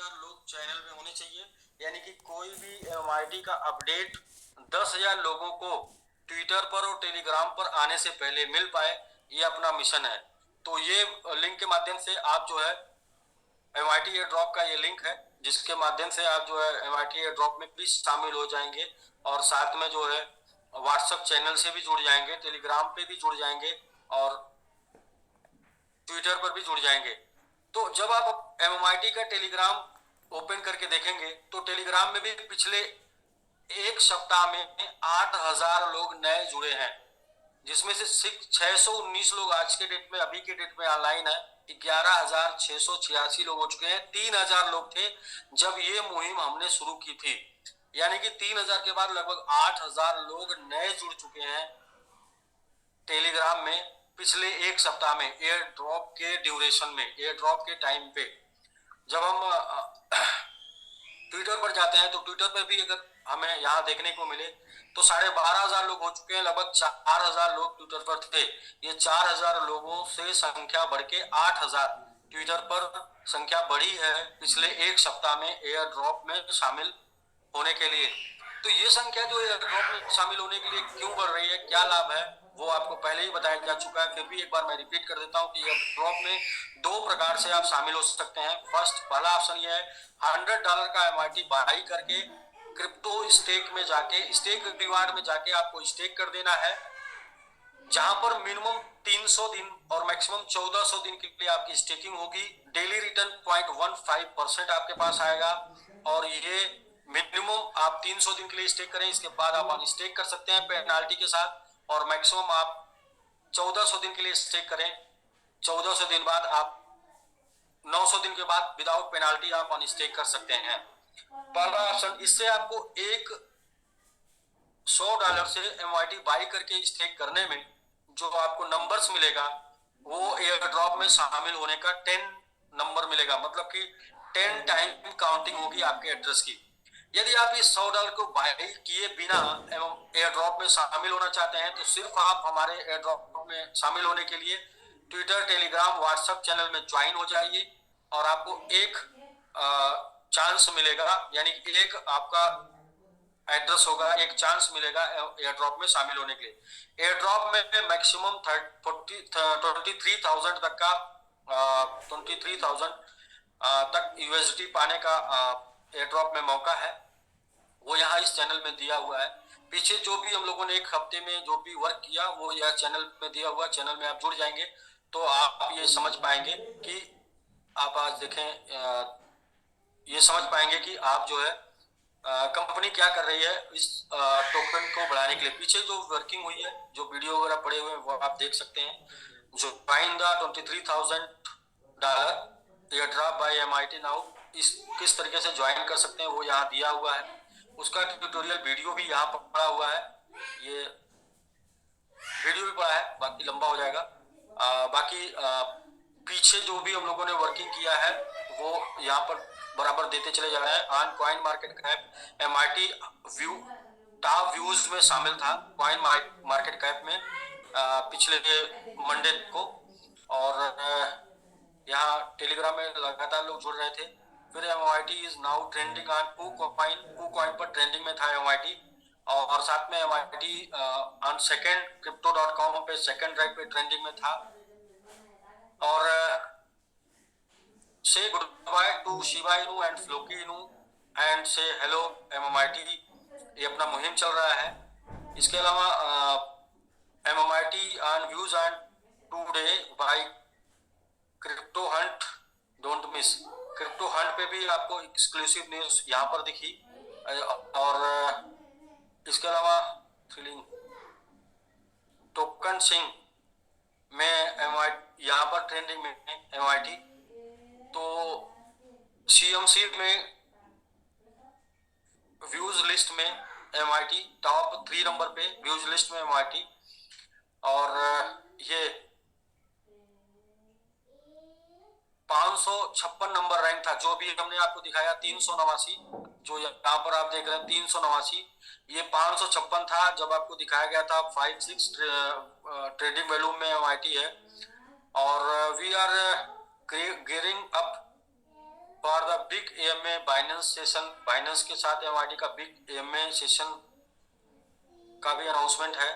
10,000 लोग चैनल में होने चाहिए, यानी कि कोई भी एमआईटी का अपडेट 10,000 लोगों को ट्विटर पर और टेलीग्राम पर आने से पहले मिल पाए, ये अपना मिशन है। तो ये लिंक के माध्यम से आप जो है एमआईटी एयर ड्रॉप का ये लिंक है, जिसके माध्यम से आप जो है एमआईटी एयर ड्रॉप में भी शामिल हो जाएंगे और साथ में जो है व्हाट्सएप चैनल से भी जुड़ जाएंगे, टेलीग्राम पे भी जुड़ जाएंगे और ट्विटर पर भी जुड़ जाएंगे। तो जब आप एमआईटी का टेलीग्राम ओपन करके देखेंगे तो टेलीग्राम में भी पिछले एक सप्ताह में 8,000 लोग नए जुड़े हैं, जिसमें से 619 लोग आज के डेट में, अभी के डेट में ऑनलाइन है। 11,686 लोग हो चुके हैं। 3,000 लोग थे जब ये मुहिम हमने शुरू की थी, यानी कि 3,000 के बाद लगभग 8,000 लोग नए जुड़ चुके हैं टेलीग्राम में पिछले एक सप्ताह में, एयर ड्रॉप के ड्यूरेशन में, एयर ड्रॉप के टाइम पे। जब हम ट्विटर पर जाते हैं तो ट्विटर पर भी अगर हमें यहाँ देखने को मिले तो 12,500 लोग हो चुके हैं, लगभग 4,000 लोग ट्विटर पर थे। ये 4,000 लोगों से संख्या बढ़ के 8,000 ट्विटर पर संख्या बढ़ी है पिछले एक सप्ताह में एयर ड्रॉप में शामिल होने के लिए। तो ये संख्या जो एयर ड्रॉप में शामिल होने के लिए क्यों बढ़ रही है, क्या लाभ है, वो आपको पहले ही बताया जा चुका है। फिर भी एक बार मैं रिपीट कर देता हूँ कि एयर ड्रॉप में दो प्रकार से आप शामिल हो सकते हैं। फर्स्ट, पहला ऑप्शन ये है $100 का एमआईटी बाई करके क्रिप्टो स्टेक में जाके, स्टेक रिवार्ड में जाके आपको स्टेक कर देना है, जहां पर मिनिमम 300 दिन और मैक्सिमम 1400 दिन के लिए आपकी स्टेकिंग होगी। डेली रिटर्न 0.15% आपके पास आएगा और ये मिनिमम आप 300 दिन के लिए स्टेक करें, इसके बाद आप अनस्टेक कर सकते हैं पेनाल्टी के साथ, और मैक्सिमम आप 1400 दिन के लिए स्टेक करें। 1400 दिन बाद आप 900 दिन के बाद विदाउट पेनाल्टी आप अनस्टेक कर सकते हैं। पहला ऑप्शन, इससे आपको एक $100 से एमआईटी बाई करके स्टेक करने में जो आपको नंबर्स मिलेगा वो एयर ड्रॉप में शामिल होने का 10 नंबर मिलेगा, मतलब कि 10 टाइम काउंटिंग होगी आपके एड्रेस की। यदि आप इस $100 को बाई किए बिना एयर ड्रॉप में शामिल होना चाहते हैं तो सिर्फ आप हमारे एयर ड्रॉप में शामिल होने के लिए ट्विटर, टेलीग्राम, व्हाट्सएप चैनल में ज्वाइन हो जाइए और आपको एक चांस मिलेगा, यानी एक आपका एड्रेस होगा, एक चांस मिलेगा एयर ड्रॉप में शामिल होने के लिए। एयर ड्रॉप में मैक्सिमम 23,000 तक का 23,000 तक यूएसडी पाने का एयर ड्रॉप में मौका है, वो यहाँ इस चैनल में दिया हुआ है। पीछे जो भी हम लोगों ने एक हफ्ते में जो भी वर्क किया वो यह चैनल में दिया हुआ, चैनल में आप जुड़ जाएंगे तो आप ये समझ पाएंगे कि आप आज देखें, ये समझ पाएंगे कि आप जो है कंपनी क्या कर रही है इस टोकन को बढ़ाने के लिए। पीछे जो वर्किंग हुई है, जो वीडियो वगैरह पड़े हुए हैं वो आप देख सकते हैं। जो join the $23,000 air drop by MIT now, इस किस तरीके से ज्वाइन कर सकते हैं वो यहाँ दिया हुआ है। उसका ट्यूटोरियल वीडियो भी यहाँ पर पड़ा हुआ है, ये वीडियो भी पड़ा है, बाकी लंबा हो जाएगा। बाकी पीछे जो भी हम लोगों ने वर्किंग किया है वो यहाँ पर बराबर देते चले जा रहे हैं। On coin market cap MIT view top views में शामिल था कॉइन मार्केट कैप में पिछले मंडे को, और यहाँ टेलीग्राम में लगातार लोग जुड़ रहे थे। फिर MIT is now trending on KuCoin पर ट्रेंडिंग में था एमआईटी, और साथ में एमआईटी ऑन सेकंड crypto.com पे सेकंड रैंक पे ट्रेंडिंग में था। और say good bye to Shiba Inu and Floki Inu and say hello MMIT, ये अपना मुहिम चल रहा है। इसके अलावा MMIT on views and today by crypto hunt, don't miss. Crypto hunt पे भी आपको एक्सक्लूसिव न्यूज यहाँ पर दिखी। और इसके अलावा फीलिंग टोकन सिंह में यहाँ पर ट्रेंडिंग में एमआईटी, तो सीएमसी में व्यूज लिस्ट में एमआईटी टॉप 3 नंबर पे व्यूज लिस्ट में एमआईटी। और ये 556 नंबर रैंक था, जो भी हमने आपको दिखाया 389, जो यहाँ पर आप देख रहे हैं 389, ये 556 था जब आपको दिखाया गया था 5-6 ट्रेडिंग वैल्यू में एमआईटी है। और we are gearing up for the big AMA Binance session, Binance के साथ एमआईटी का बिग एएमए सेशन का भी अनाउंसमेंट है।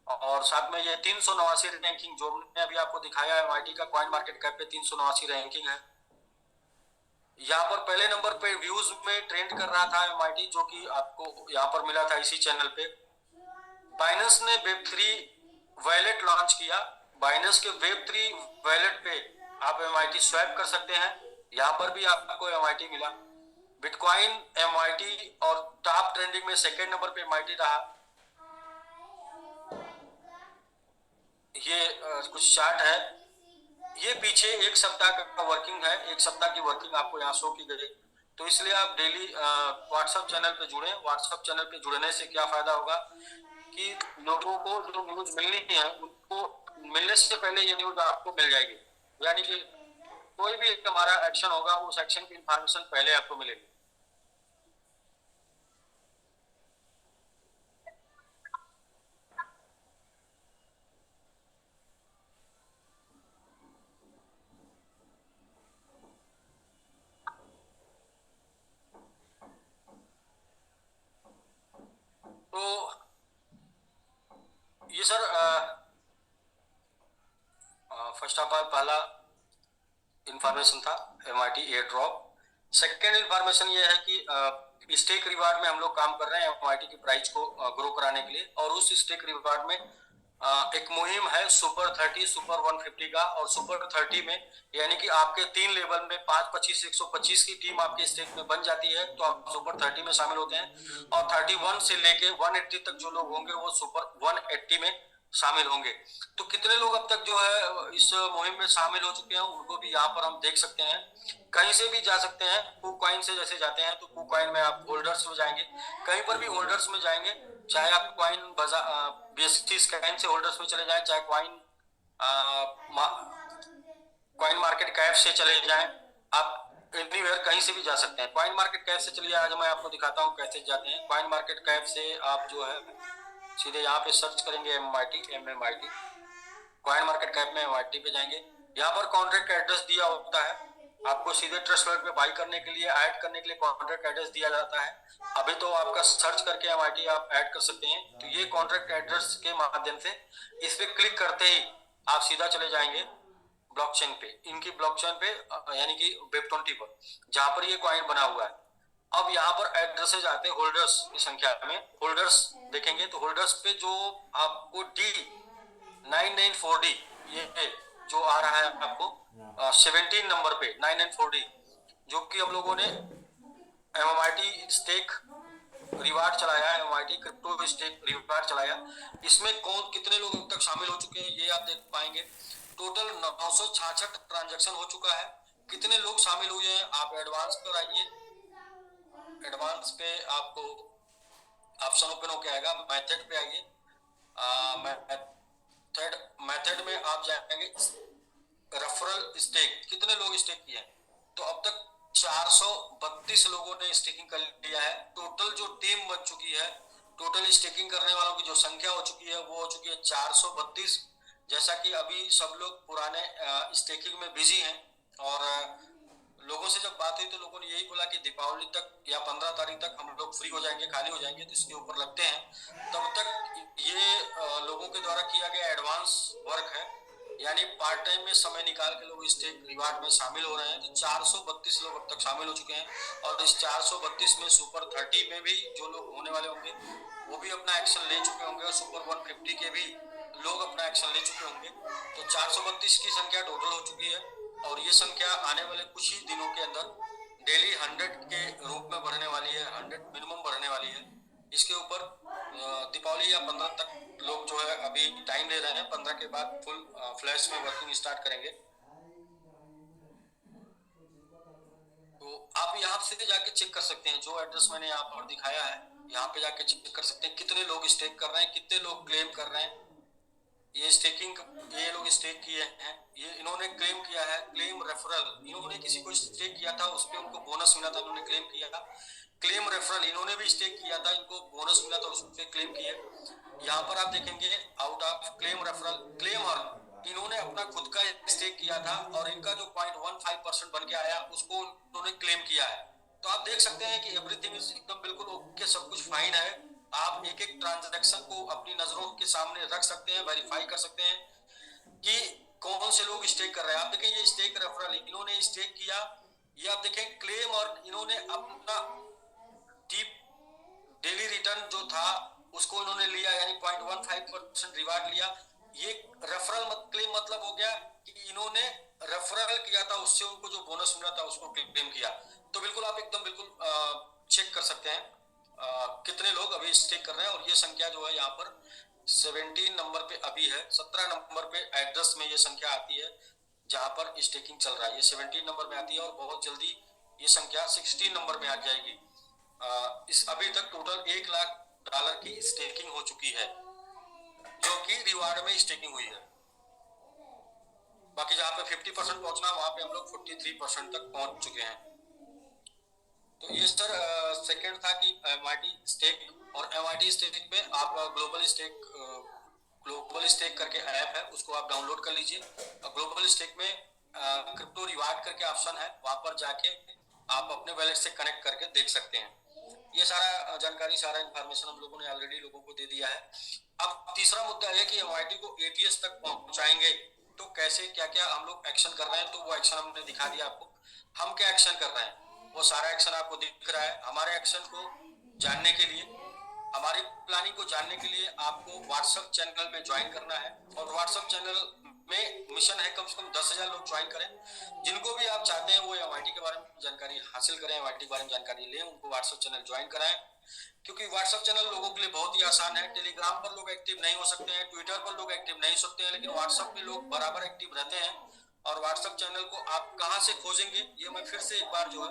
और साथ में ये 389 रैंकिंग जो मैंने अभी आपको दिखाया है, एमआईटी का कॉइन मार्केट कैप पे 389 रैंकिंग है। यहाँ पर पहले नंबर पे व्यूज में ट्रेंड कर रहा था एमआईटी, जो कि आपको यहाँ पर मिला था इसी चैनल पे। बाइनेंस ने वेब3 वॉलेट लॉन्च किया। बाइनेंस के वेब3 वॉलेट पे आप एमआईटी स्वैप कर सकते हैं। यहाँ पर भी आपको एमआईटी मिला। बिटकॉइन एमआईटी और टॉप ट्रेंडिंग में सेकेंड नंबर पे एमआईटी रहा। ये कुछ चार्ट है। ये पीछे एक सप्ताह का वर्किंग है, एक सप्ताह की वर्किंग आपको यहाँ शो की गई। तो इसलिए आप डेली व्हाट्सएप चैनल पे जुड़े। व्हाट्सएप चैनल पे जुड़ने से क्या फायदा होगा कि लोगों को जो न्यूज मिलनी है उनको मिलने से पहले ये न्यूज आपको मिल जाएगी। यानी कि कोई भी हमारा एक्शन होगा उस एक्शन की इंफॉर्मेशन पहले आपको मिलेगी। तो ये सर फर्स्ट ऑफ ऑल पहला इंफॉर्मेशन था MIT air drop. Second information ये है कि स्टेक रिवार्ड में हम लोग काम कर रहे हैं एमआईटी की प्राइस को ग्रो कराने के लिए। और उस स्टेक रिवार्ड में एक मुहिम है सुपर 30, सुपर 150 का। और सुपर 30 में यानी कि आपके 3 लेवल में 5, 25, 125 की टीम आपके स्टेक में बन जाती है तो आप सुपर 30 में शामिल होते हैं। और 31 से लेके 180 तक जो लोग होंगे वो सुपर 180 में शामिल होंगे। तो कितने लोग अब तक जो है इस मुहिम में शामिल हो चुके हैं उनको भी यहाँ पर हम देख सकते हैं। कहीं से भी जा सकते हैं। KuCoin से जैसे जाते हैं तो KuCoin में आप होल्डर्स में जाएंगे, कहीं पर भी होल्डर्स में जाएंगे। चाहे आप कॉइन BSC स्कैन से होल्डर्स में चले जाएं, चाहे कॉइन मार्केट कैप से चले जाएं, आप एनीवेयर कहीं से भी जा सकते हैं। कॉइन मार्केट कैप से चलिए, आज मैं आपको दिखाता हूँ कैसे जाते हैं। कॉइन मार्केट कैप से आप जो है सीधे यहाँ पे सर्च करेंगे MMIT। कॉइन मार्केट कैप में MMIT पे जाएंगे। यहाँ पर कॉन्ट्रैक्ट एड्रेस दिया होता है। आपको सीधे ट्रस्ट वॉलेट पे बाई करने के लिए, ऐड करने के लिए कॉन्ट्रैक्ट एड्रेस दिया जाता है। अभी तो आपका सर्च करके MIT आप ऐड कर सकते हैं। तो ये कॉन्ट्रैक्ट एड्रेस के माध्यम से इस पे क्लिक करते ही आप सीधा चले जाएंगे ब्लॉकचेन पे, इनकी ब्लॉकचेन पे यानी कि वेब20 पर, जहां पर ये कॉइन बना हुआ है। अब यहाँ पर एड्रेसेज आते हैं होल्डर्स की संख्या में। होल्डर्स देखेंगे तो होल्डर्स पे जो आपको D994D ये जो आ रहा है आपको 17 नंबर पे 994D, जो कि हम लोगों ने MMIT स्टेक रिवार्ड चलाया है, MMIT क्रिप्टो स्टेक रिवार्ड चलाया। इसमें कौन कितने लोग अब तक शामिल हो चुके हैं ये आप देख पाएंगे। टोटल 966 ट्रांजैक्शन हो चुका है। कितने लोग शामिल हुए हैं आप एडवांस पर आइए। एडवांस पे आपको ऑप्शन ओपन होके आएगा, मेथड पे आइए। मेथड में आप जाएंगे रेफरल स्टेक, कितने लोग स्टेक किए हैं। तो अब तक 432 लोगों ने स्टेकिंग कर लिया है। टोटल जो टीम बन चुकी है, टोटल स्टेकिंग करने वालों की जो संख्या हो चुकी है वो हो चुकी है 432। जैसा कि अभी सब लोग पुराने स्टेकिंग में बिजी हैं और लोगों से जब बात हुई तो लोगों ने यही बोला कि दीपावली तक या 15 तारीख तक हम लोग फ्री हो जाएंगे, खाली हो जाएंगे, तो इसके ऊपर लगते हैं। तब तक ये लोगों के द्वारा किया गया एडवांस वर्क है, यानी पार्ट टाइम में समय निकाल के लोग स्टेक रिवार्ड में शामिल हो रहे हैं। तो 432 लोग अब तक शामिल हो चुके हैं। और इस 432 में सुपर 30 में भी जो लोग होने वाले होंगे वो भी अपना एक्शन ले चुके होंगे और सुपर 150 के भी लोग अपना एक्शन ले चुके होंगे। तो 432 की संख्या टोटल हो चुकी है और ये संख्या आने वाले कुछ ही दिनों के अंदर डेली 100 के रूप में बढ़ने वाली है, 100 मिनिमम बढ़ने वाली है। इसके ऊपर दीपावली या 15 तक लोग जो है अभी टाइम ले रहे हैं, 15 के बाद फुल फ्लैश में वर्किंग स्टार्ट करेंगे। तो आप यहाँ से जाके चेक कर सकते हैं, जो एड्रेस मैंने यहाँ पर दिखाया है यहाँ पे जाके चेक कर सकते हैं कितने लोग स्टेक कर रहे हैं, कितने लोग क्लेम कर रहे हैं। ये स्टेकिंग ये लोग स्टेक किए हैं, ये इन्होंने क्लेम किया है। क्लेम रेफरल, इन्होंने किसी को स्टेक किया था उस पर उनको बोनस मिला था, इन्होंने क्लेम किया था। क्लेम रेफरल, इन्होंने भी स्टेक किया था, इनको बोनस मिला था, उस पर क्लेम किए। यहाँ पर आप देखेंगे out of claim referral, claimer इन्होंने अपना खुद का स्टेक किया था और इनका जो 0.15% बन के आया उसको उन्होंने क्लेम किया है। तो आप देख सकते हैं कि एवरीथिंग इज एकदम बिल्कुल ओके, सब कुछ फाइन है। आप एक एक ट्रांजैक्शन को अपनी नजरों के सामने रख सकते हैं, वेरीफाई कर सकते हैं कि कौन से लोग स्टेक कर रहे हैं। आप देखें ये स्टेक रेफरल, इन्होंने स्टेक किया, ये आप देखें क्लेम, और इन्होंने अपना डीप डेली रिटर्न जो था उसको उन्होंने लिया, यानी 0.15% रिवार्ड लिया। ये रेफरल क्लेम मतलब हो गया कि इन्होंने रेफरल किया था, उससे उनको जो बोनस मिला था उसको क्लेम किया। तो बिल्कुल आप एकदम बिल्कुल चेक कर सकते हैं कितने लोग अभी स्टेक कर रहे हैं। और ये संख्या जो है यहाँ पर 17 नंबर पे अभी है, 17 नंबर पे एड्रेस में ये संख्या आती है जहां पर स्टेकिंग चल रहा है। ये 17 नंबर में आती है और बहुत जल्दी ये संख्या 16 नंबर में आ जाएगी। इस अभी तक टोटल $1 लाख की स्टेकिंग हो चुकी है, जो कि रिवार्ड में स्टेकिंग हुई है। बाकी जहां पे 50% पहुंचना वहां पे हम लोग 43% तक पहुंच चुके हैं। तो ये सर सेकंड था कि एमआईटी स्टेक, और एमआईटी स्टेक में आप ग्लोबल स्टेक करके ऐप है, उसको आप डाउनलोड कर लीजिए। और ग्लोबल स्टेक में क्रिप्टो रिवार्ड करके ऑप्शन है, वहां पर जाके आप अपने वैलेट से कनेक्ट करके देख सकते हैं। ये सारा जानकारी, सारा इन्फॉर्मेशन हम लोगों ने ऑलरेडी लोगों को दे दिया है। अब तीसरा मुद्दा है कि एमआईटी को एटीएस तक पहुंचाएंगे तो कैसे, क्या क्या हम लोग एक्शन कर रहे हैं। तो वो एक्शन हमने दिखा दिया आपको। हम क्या एक्शन कर रहे हैं वो सारा एक्शन आपको दिख रहा है। हमारे एक्शन को जानने के लिए, हमारी प्लानिंग को जानने के लिए आपको व्हाट्सएप चैनल में ज्वाइन करना है। और व्हाट्सएप चैनल में मिशन है कम से कम 10,000 लोग ज्वाइन करें। जिनको भी आप चाहते हैं वो एमआईटी के बारे में जानकारी हासिल करें, एमआईटी के बारे में जानकारी लें, उनको व्हाट्सएप चैनल ज्वाइन कराएं। क्योंकि व्हाट्सएप चैनल लोगों के लिए बहुत ही आसान है। टेलीग्राम पर लोग एक्टिव नहीं हो सकते हैं, ट्विटर पर लोग एक्टिव नहीं हो सकते हैं, लेकिन व्हाट्सएप में लोग बराबर एक्टिव रहते हैं। और व्हाट्सएप चैनल को आप कहां से खोजेंगे, ये मैं फिर से एक बार जो है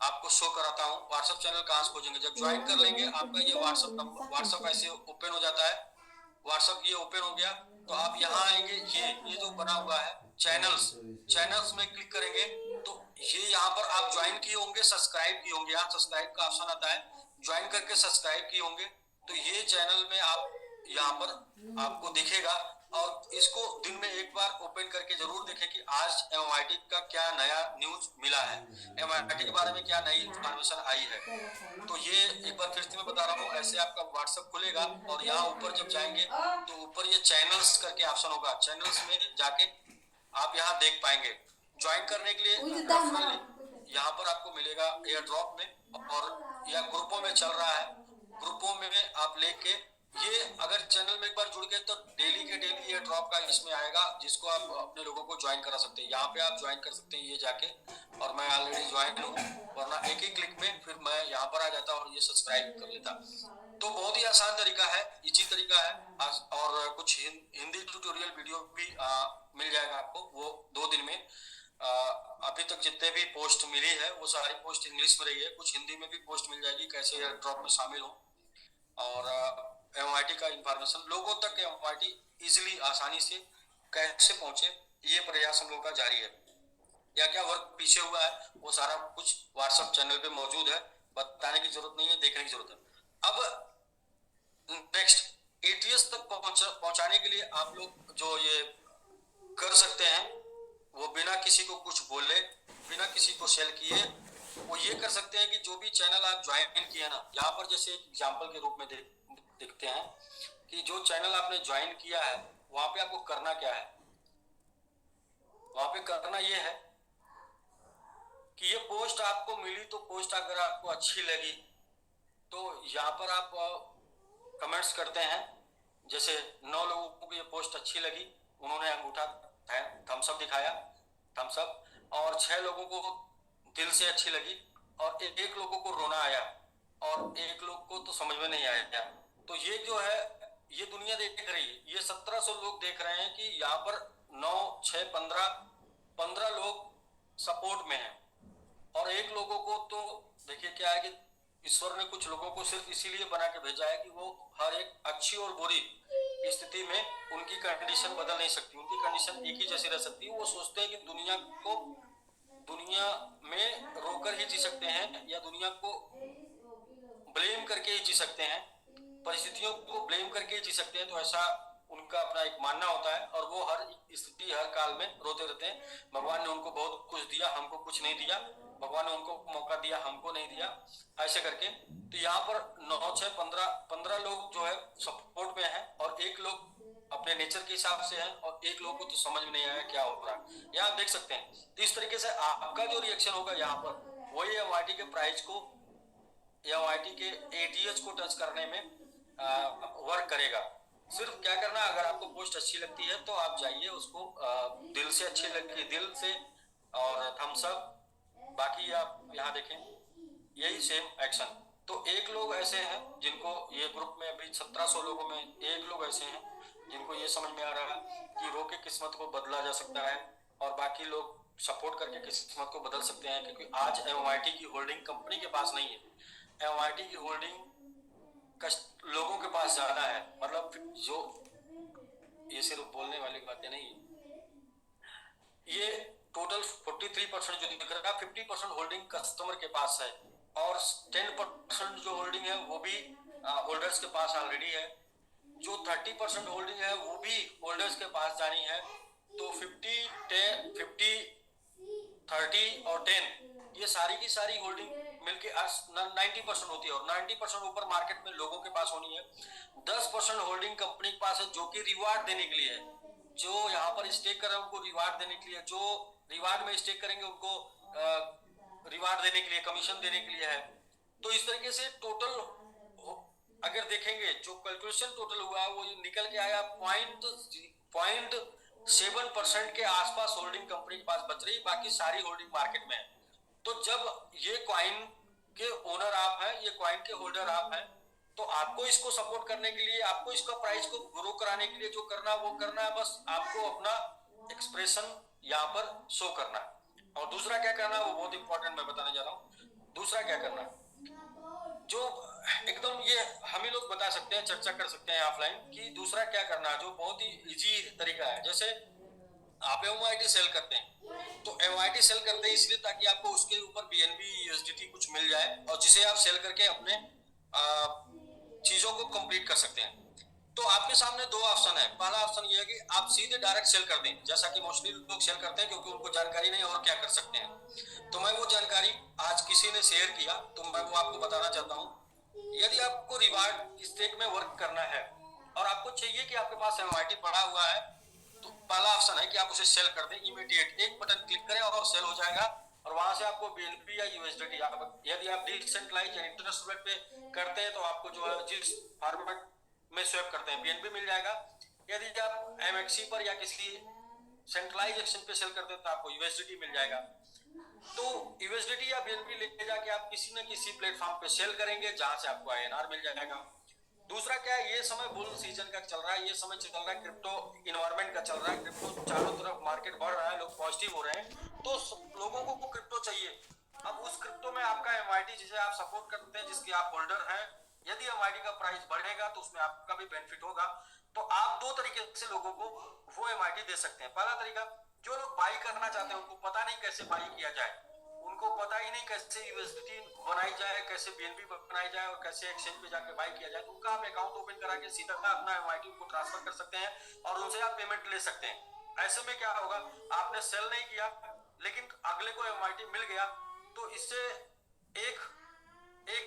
आपको शो कराता हूँ। व्हाट्सएप चैनल कहां से खोजेंगे, जब ज्वाइन कर लेंगे आपका ये व्हाट्सएप नंबर, व्हाट्सएप ऐसे ओपन हो जाता है। व्हाट्सएप ये ओपन हो गया तो आप यहाँ आएंगे, ये जो बना हुआ है चैनल्स, चैनल्स में क्लिक करेंगे तो ये यहाँ पर आप ज्वाइन किए होंगे, सब्सक्राइब किए होंगे। यहाँ सब्सक्राइब का ऑप्शन आता है, ज्वाइन करके सब्सक्राइब किए होंगे तो ये चैनल में आप यहाँ पर आपको दिखेगा। और इसको दिन में एक बार ओपन करके जरूर देखें कि आज एमआईटी का क्या नया न्यूज मिला है, एमआईटी के बारे में क्या नई इन्फॉर्मेशन आई है। तो ये एक बार फिर से मैं बता रहा हूँ, ऐसे आपका व्हाट्सएप खुलेगा और यहाँ ऊपर जब जाएंगे तो ऊपर ये चैनल्स करके ऑप्शन होगा, चैनल्स में जाके आप यहाँ देख पाएंगे। ज्वाइन करने के लिए यहाँ पर आपको मिलेगा एयर ड्रॉप में, और या ग्रुपों में चल रहा है, ग्रुपों में आप लेके ये अगर चैनल में एक बार जुड़ गए तो डेली के डेली एयर ड्रॉप का इसमें आएगा, जिसको आप अपने लोगों को ज्वाइन करा सकते हैं। यहाँ पे आप ज्वाइन कर सकते हैं ये जाके, और मैं ऑलरेडी ज्वाइन हूँ, वरना एक ही क्लिक में फिर मैं यहाँ पर आ जाता और ये सब्सक्राइब कर लेता। तो बहुत ही आसान तरीका है, इजी तरीका है। और कुछ हिंदी ट्यूटोरियल वीडियो भी मिल जाएगा आपको, वो 2 दिन में। अभी तक जितने भी पोस्ट मिली है वो सारी पोस्ट इंग्लिश में रही है, कुछ हिंदी में भी पोस्ट मिल जाएगी कैसे एयर ड्रॉप में शामिल हो। और एमआईटी का इंफॉर्मेशन लोगों तक एमआईटी इजिली आसानी से कैसे पहुंचे, ये प्रयास हम लोगों का जारी है। क्या क्या वर्क पीछे हुआ है वो सारा कुछ व्हाट्सएप चैनल पे मौजूद है, बताने की जरूरत नहीं है, देखने की जरूरत है। अब नेक्स्ट एटीएस तक पहुंचाने के लिए आप लोग जो ये कर सकते हैं वो बिना किसी को कुछ बोले, बिना किसी को सेल किए, वो ये कर सकते हैं कि जो भी चैनल आप ज्वाइन किए ना, यहाँ पर जैसे एग्जांपल के रूप में देखते हैं कि जो चैनल आपने ज्वाइन किया है वहां पे आपको करना क्या है। वहां पे करना ये है कि ये पोस्ट आपको मिली तो पोस्ट अगर आपको अच्छी लगी तो यहाँ पर आप कमेंट्स करते हैं। जैसे 9 लोगों को ये पोस्ट अच्छी लगी, उन्होंने अंगूठा थम्स अप दिखाया, थम्स अप, और 6 लोगों को दिल से अच्छी लगी, और एक लोगों को रोना आया, और एक लोग को तो समझ में नहीं आया। तो ये जो है ये दुनिया देख रही है, ये 1700 लोग देख रहे हैं कि यहाँ पर 9, 6, 15 लोग सपोर्ट में हैं, और एक लोगों को तो देखिए क्या है कि ईश्वर ने कुछ लोगों को सिर्फ इसीलिए बना के भेजा है कि वो हर एक अच्छी और बुरी स्थिति में उनकी कंडीशन बदल नहीं सकती, उनकी कंडीशन एक ही जैसी रह सकती है। वो सोचते हैं कि दुनिया में रोकर ही जी सकते हैं, या दुनिया को ब्लेम करके ही जी सकते हैं, परिस्थितियों को ब्लेम करके ही जी सकते हैं। तो ऐसा उनका अपना एक मानना होता है, और वो हर स्थिति हर काल में रोते रहते हैं, भगवान ने उनको बहुत कुछ दिया, हमको कुछ नहीं दिया, भगवान ने उनको मौका दिया, हमको नहीं दिया, ऐसे करके। तो यहाँ पर 9 6 15 लोग जो है सपोर्ट में है, और एक लोग अपने नेचर के हिसाब से है, और एक लोग को तो समझ में नहीं आया क्या हो रहा है। यहाँ आप देख सकते हैं। तो इस तरीके से आपका जो रिएक्शन होगा यहाँ पर, वही एमआईटी के प्राइस को या एमआईटी के एटीएच को टच करने में वर्क करेगा। सिर्फ क्या करना, अगर आपको पोस्ट अच्छी लगती है तो आप जाइए उसको दिल से अच्छी लगती है, दिल से, और थम्स अप। बाकी आप यहाँ देखें, यही सेम एक्शन। तो एक लोग ऐसे हैं जिनको ये ग्रुप में अभी 1700 लोगों में एक लोग ऐसे हैं जिनको ये समझ में आ रहा है कि रो के किस्मत को बदला जा सकता है, और बाकी लोग सपोर्ट करके किस्मत को बदल सकते हैं। क्योंकि आज एमआईटी की होल्डिंग कंपनी के पास नहीं है, एमआईटी की होल्डिंग लोगों के पास ज्यादा है। मतलब जो ये सिर्फ बोलने वाली बातें नहीं है, ये टोटल 43% जो दिख रहा है, 50% होल्डिंग कस्टमर के पास है, और 10% जो होल्डिंग है वो भी होल्डर्स के पास ऑलरेडी है। जो 30% होल्डिंग है वो भी होल्डर्स के पास जानी है। तो 30 और 10 ये सारी की सारी होल्डिंग मिलके 90% होती है, और 90% ऊपर मार्केट में लोगों के पास होनी है। 10% होल्डिंग कंपनी के पास है, जो कि रिवार्ड देने के लिए है। जो यहाँ पर स्टेक कर रहे हैं उनको रिवार्ड देने के लिए, जो रिवार्ड में स्टेक करेंगे उनको रिवार्ड देने के लिए, कमीशन देने के लिए है। तो इस तरीके से टोटल अगर देखेंगे जो कैलकुलेशन टोटल हुआ वो निकल के आया 0.7% के आसपास होल्डिंग कंपनी के पास बच रही, बाकी सारी होल्डिंग मार्केट में है। तो जब ये कॉइन के ओनर आप हैं, ये कॉइन के होल्डर आप हैं, तो आपको इसको सपोर्ट करने के लिए, आपको इसका प्राइस को ग्रो कराने के लिए जो करना वो करना है। बस आपको अपना एक्सप्रेशन यहाँ पर शो करना है। और दूसरा क्या करना है वो बहुत इंपॉर्टेंट मैं बताने जा रहा हूँ। दूसरा क्या करना है जो एकदम ये हम ही लोग बता सकते हैं, चर्चा कर सकते हैं ऑफलाइन, कि दूसरा क्या करना है जो बहुत ही इजी तरीका है। जैसे आप एमआईटी सेल करते हैं, तो एमआईटी सेल करते हैं इसलिए ताकि आपको उसके ऊपर बीएनबी यूएसडीटी कुछ मिल जाए, और जिसे आप सेल करके अपने चीजों को कंप्लीट कर सकते हैं। तो आपके सामने दो ऑप्शन है। पहला ऑप्शन ये है कि आप सीधे डायरेक्ट सेल कर दें, जैसा कि मोस्टली लोग सेल करते हैं, क्योंकि उनको जानकारी नहीं और क्या कर सकते हैं। तो मैं वो जानकारी आज किसी ने शेयर किया तो मैं वो आपको बताना चाहता हूँ। यदि आपको रिवार्ड स्टेक में वर्क करना है और आपको चाहिए कि आपके पास एमआईटी पड़ा हुआ है, तो पहला ऑप्शन है कि आप उसे सेल कर दें इमीडिएट। एक बटन क्लिक करें और सेल हो जाएगा, और वहां से आपको बीएनबी या यूएसडीटी, यदि आप डिसेंट्रलाइज या इंटरनेट रेट पे करते हैं तो आपको जो है जिस फॉर्मेट में स्वैप करते हैं बीएनबी मिल जाएगा। यदि आप एमएक्सी पर या किसी सेंट्रलाइज एक्सचेंज पे सेल करते हैं तो आपको यूएसडीटी मिल जाएगा। तो यूएसडीटी या बीएनबी लेके जाके आप किसी न किसी प्लेटफॉर्म पे सेल करेंगे, जहां से आपको आईएनआर मिल जाएगा। दूसरा क्या है, ये समय बुल सीजन का चल रहा है, ये समय चल रहा है क्रिप्टो इन्वायरमेंट का चल रहा है। क्रिप्टो चारों तरफ मार्केट बढ़ रहा है, लोग पॉजिटिव हो रहे हैं, तो लोगों को क्रिप्टो चाहिए। अब उस क्रिप्टो में आपका एमआईटी जिसे आप सपोर्ट करते हैं, जिसके आप होल्डर हैं, यदि एमआईटी का प्राइस बढ़ेगा तो उसमें आपका भी बेनिफिट होगा। तो आप दो तरीके से लोगों को वो एमआईटी दे सकते हैं। पहला तरीका, जो लोग बाई करना चाहते हैं उनको पता नहीं कैसे बाई किया जाए, उनको पता ही नहीं कैसे यूएसडीटी बनाई जाए, कैसे बीएनबी बनाई जाए और कैसे एक्सचेंज पे जाके बाई किया जाए, तो उनका आप अकाउंट ओपन करा के सीधा अपना एमआईटी को ट्रांसफर कर सकते हैं और उनसे आप पेमेंट ले सकते हैं। ऐसे में क्या होगा, आपने सेल नहीं किया लेकिन अगले को एमआईटी मिल गया, तो इससे एक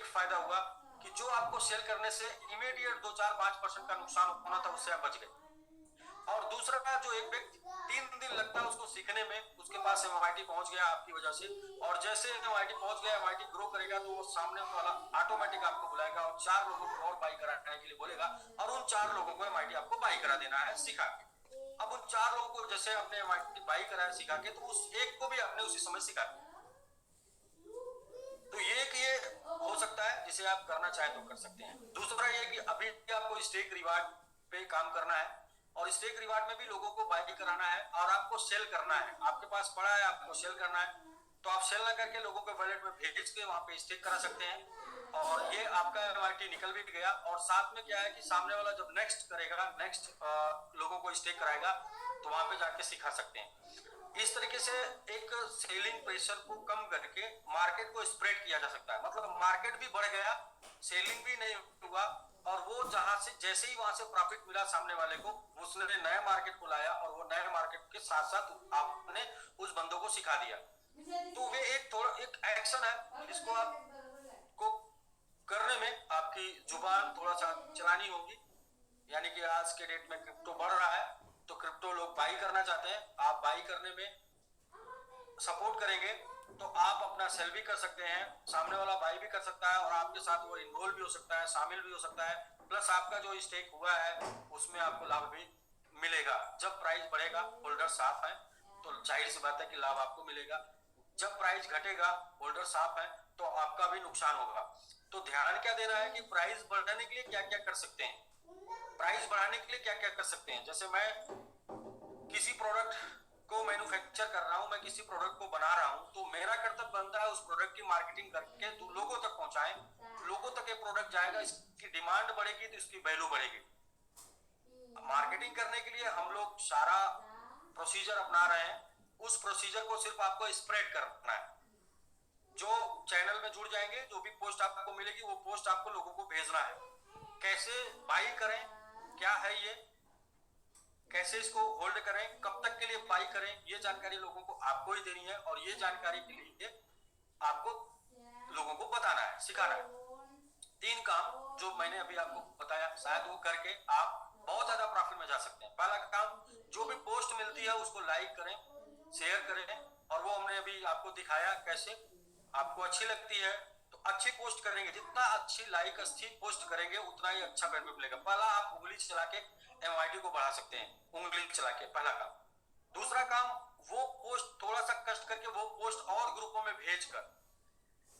फायदा हुआ कि जो आपको सेल करने से इमीडिएट 2 4 5% का नुकसान होना था उससे आप बच गए। और दूसरा, जो एक व्यक्ति 3 दिन लगता है उसको सीखने में, उसके पास एमआईटी पहुंच गया आपकी वजह से, और जैसे एमआईटी पहुंच गया, एमआईटी ग्रो करेगा, तो वो सामने वाला ऑटोमेटिक आपको बुलाएगा और 4 लोगों को और बाई कराने के लिए बोलेगा, और उन 4 लोगों को एमआईटी आपको बाई करा देना है सिखा के। अब उन 4 लोगों को जैसे आपने एमआईटी बाई कराया सिखा के, तो उस एक को भी आपने उसी समय सिखा दिया। तो ये हो सकता है जिसे आप करना चाहें तो कर सकते हैं। दूसरा ये कि अभी आपको स्टेक रिवार्ड पे काम करना है, और स्टेक रिवार्ड में भी लोगों को बाई कराना है और आपको सेल करना है। आपके पास पड़ा है, आपको सेल करना है, तो आप सेल ना करके लोगों के वॉलेट में भेज के वहां पे स्टेक करा सकते हैं, और ये आपका एमआईटी निकल भी गया। और साथ में क्या है कि सामने वाला जब नेक्स्ट करेगा, नेक्स्ट लोगों को स्टेक कराएगा, तो वहां पे जाके सिखा सकते हैं। इस तरीके से एक सेलिंग प्रेशर को कम करके मार्केट को स्प्रेड किया जा सकता है। मतलब मार्केट भी बढ़ गया, सेलिंग भी नहीं हुआ, और वो जहां से जैसे ही वहां से प्रॉफिट मिला सामने वाले को, उसने नए मार्केट को लाया और वो नए मार्केट के साथ साथ आपने उस बंदों को सिखा दिया। तो वे एक थोड़ा एक एक्शन है, इसको आपको करने में आपकी जुबान थोड़ा सा चलानी होगी। यानी कि आज के डेट में क्रिप्टो बढ़ रहा है, तो क्रिप्टो लोग बाई करना चाहते हैं, आप बाई करने में सपोर्ट करेंगे तो आप अपना सेल भी कर सकते हैं, सामने वाला बाई भी कर सकता है, और आपके साथ वो इन्वॉल्व भी हो सकता है, शामिल भी हो सकता है, प्लस आपका जो स्टेक हुआ है उसमें आपको लाभ भी मिलेगा। जब प्राइस बढ़ेगा, होल्डर साफ है, तो जाहिर सी बात है कि लाभ आपको मिलेगा। जब प्राइस घटेगा, होल्डर साफ है, तो आपका भी नुकसान होगा। तो ध्यान क्या देना है कि प्राइस बढ़ाने के लिए क्या क्या कर सकते हैं, प्राइस बढ़ाने के लिए क्या क्या कर सकते हैं। जैसे मैं किसी प्रोडक्ट को मैन्युफैक्चर कर रहा हूं, मैं किसी प्रोडक्ट को बना रहा हूं, तो मेरा कर्तव्य बनता है उस प्रोडक्ट की मार्केटिंग करके तो लोगों तक पहुंचाएं, लोगों तक ये प्रोडक्ट जाएगा, इसकी डिमांड बढ़ेगी तो इसकी वैल्यू बढ़ेगी। मार्केटिंग करने के लिए हम लोग सारा प्रोसीजर अपना रहे हैं, उस प्रोसीजर को सिर्फ आपको स्प्रेड करना है। जो चैनल में जुड़ जाएंगे, जो भी पोस्ट आपको मिलेगी वो पोस्ट आपको लोगों को भेजना है। कैसे बाई करें, क्या है ये, कैसे इसको होल्ड करें, कब तक के लिए बाई करें, ये जानकारी लोगों को आपको ही देनी है, और ये जानकारी के लिए आपको लोगों को बताना है, सिखाना है। 3 काम जो मैंने अभी आपको बताया, शायद वो करके आप बहुत ज्यादा प्रॉफिट में जा सकते हैं। पहला काम, जो भी पोस्ट मिलती है उसको लाइक करें, शेयर करें, और वो हमने अभी आपको दिखाया कैसे। आपको अच्छी लगती है तो अच्छी पोस्ट करेंगे, जितना अच्छी लाइक अच्छी पोस्ट करेंगे उतना ही अच्छा बेनिफिट मिलेगा। पहला, आप उंगली चला के एमआईडी को बढ़ा सकते हैं, उंगली चला के, पहला काम। दूसरा काम, वो पोस्ट थोड़ा सा कष्ट करके वो पोस्ट और ग्रुपों में भेजकर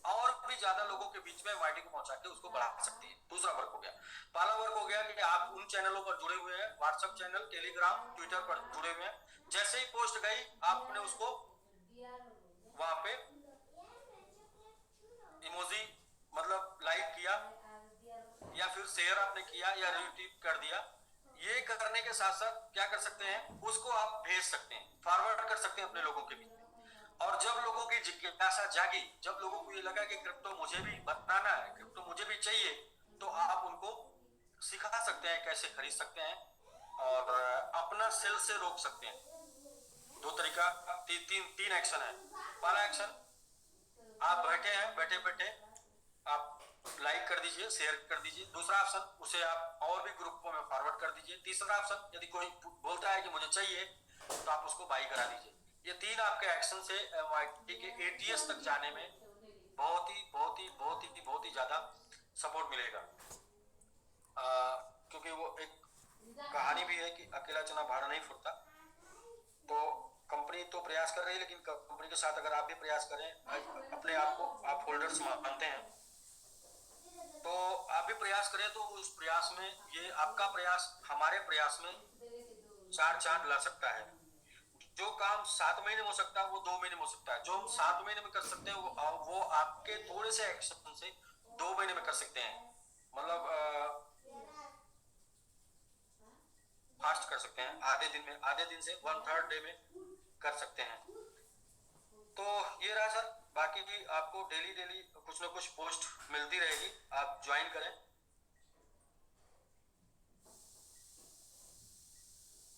और भी ज्यादा लोगों के बीच में एमआईडी को पहुंचा के उसको बढ़ा सकती है। दूसरा वर्क हो गया। पहला वर्क हो गया कि आप उन चैनलों पर जुड़े हुए हैं, व्हाट्सएप चैनल, टेलीग्राम, ट्विटर पर जुड़े हुए हैं, जैसे ही पोस्ट गई आपने उसको वहां पे इमोजी मतलब लाइक किया, या फिर शेयर आपने किया, या रीट्वीट कर दिया। ये करने के साथ साथ क्या कर सकते हैं, उसको आप भेज सकते हैं, फॉरवर्ड कर सकते हैं अपने लोगों के बीच। और जब लोगों की जिज्ञासा जागी, जब लोगों को ये लगा कि क्रिप्टो मुझे भी बनाना है, क्रिप्टो मुझे भी चाहिए, तो आप उनको सिखा सकते हैं कैसे खरीद सकते हैं, और अपना सेल से रोक सकते हैं। 2 तरीका, तीन एक्शन है। पहला एक्शन, आप बैठे हैं, बैठे बैठे आप लाइक कर दीजिए, शेयर कर दीजिए। दूसरा ऑप्शन, उसे आप और भी ग्रुपों में फॉरवर्ड कर दीजिए। तीसरा ऑप्शन, यदि कोई बोलता है कि मुझे चाहिए, तो आप उसको बाई करा दीजिए। ये 3 आपके एक्शन से एमआईटी के एटीएस तक जाने में बहुत ही ज्यादा सपोर्ट मिलेगा। क्योंकि वो एक कहानी भी है कि अकेला चना भाड़ा नहीं फुटता। तो कंपनी तो प्रयास कर रही है, लेकिन कंपनी के साथ अगर आप भी प्रयास करें, अपने आप को आप होल्डर्स मानते हैं, तो आप भी प्रयास करें, तो उस प्रयास में ये आपका प्रयास हमारे प्रयास में 4 चांद ला सकता है। जो काम 7 महीने में हो सकता है वो 2 महीने में हो सकता है। जो हम 7 महीने में कर सकते हैं वो आपके थोड़े से एक्शन से 2 महीने में कर सकते हैं। मतलब फास्ट कर सकते हैं, आधे दिन से 1/3 डे में कर सकते हैं। तो ये रहा सर, बाकी भी आपको डेली कुछ ना कुछ पोस्ट मिलती रहेगी, आप ज्वाइन करें।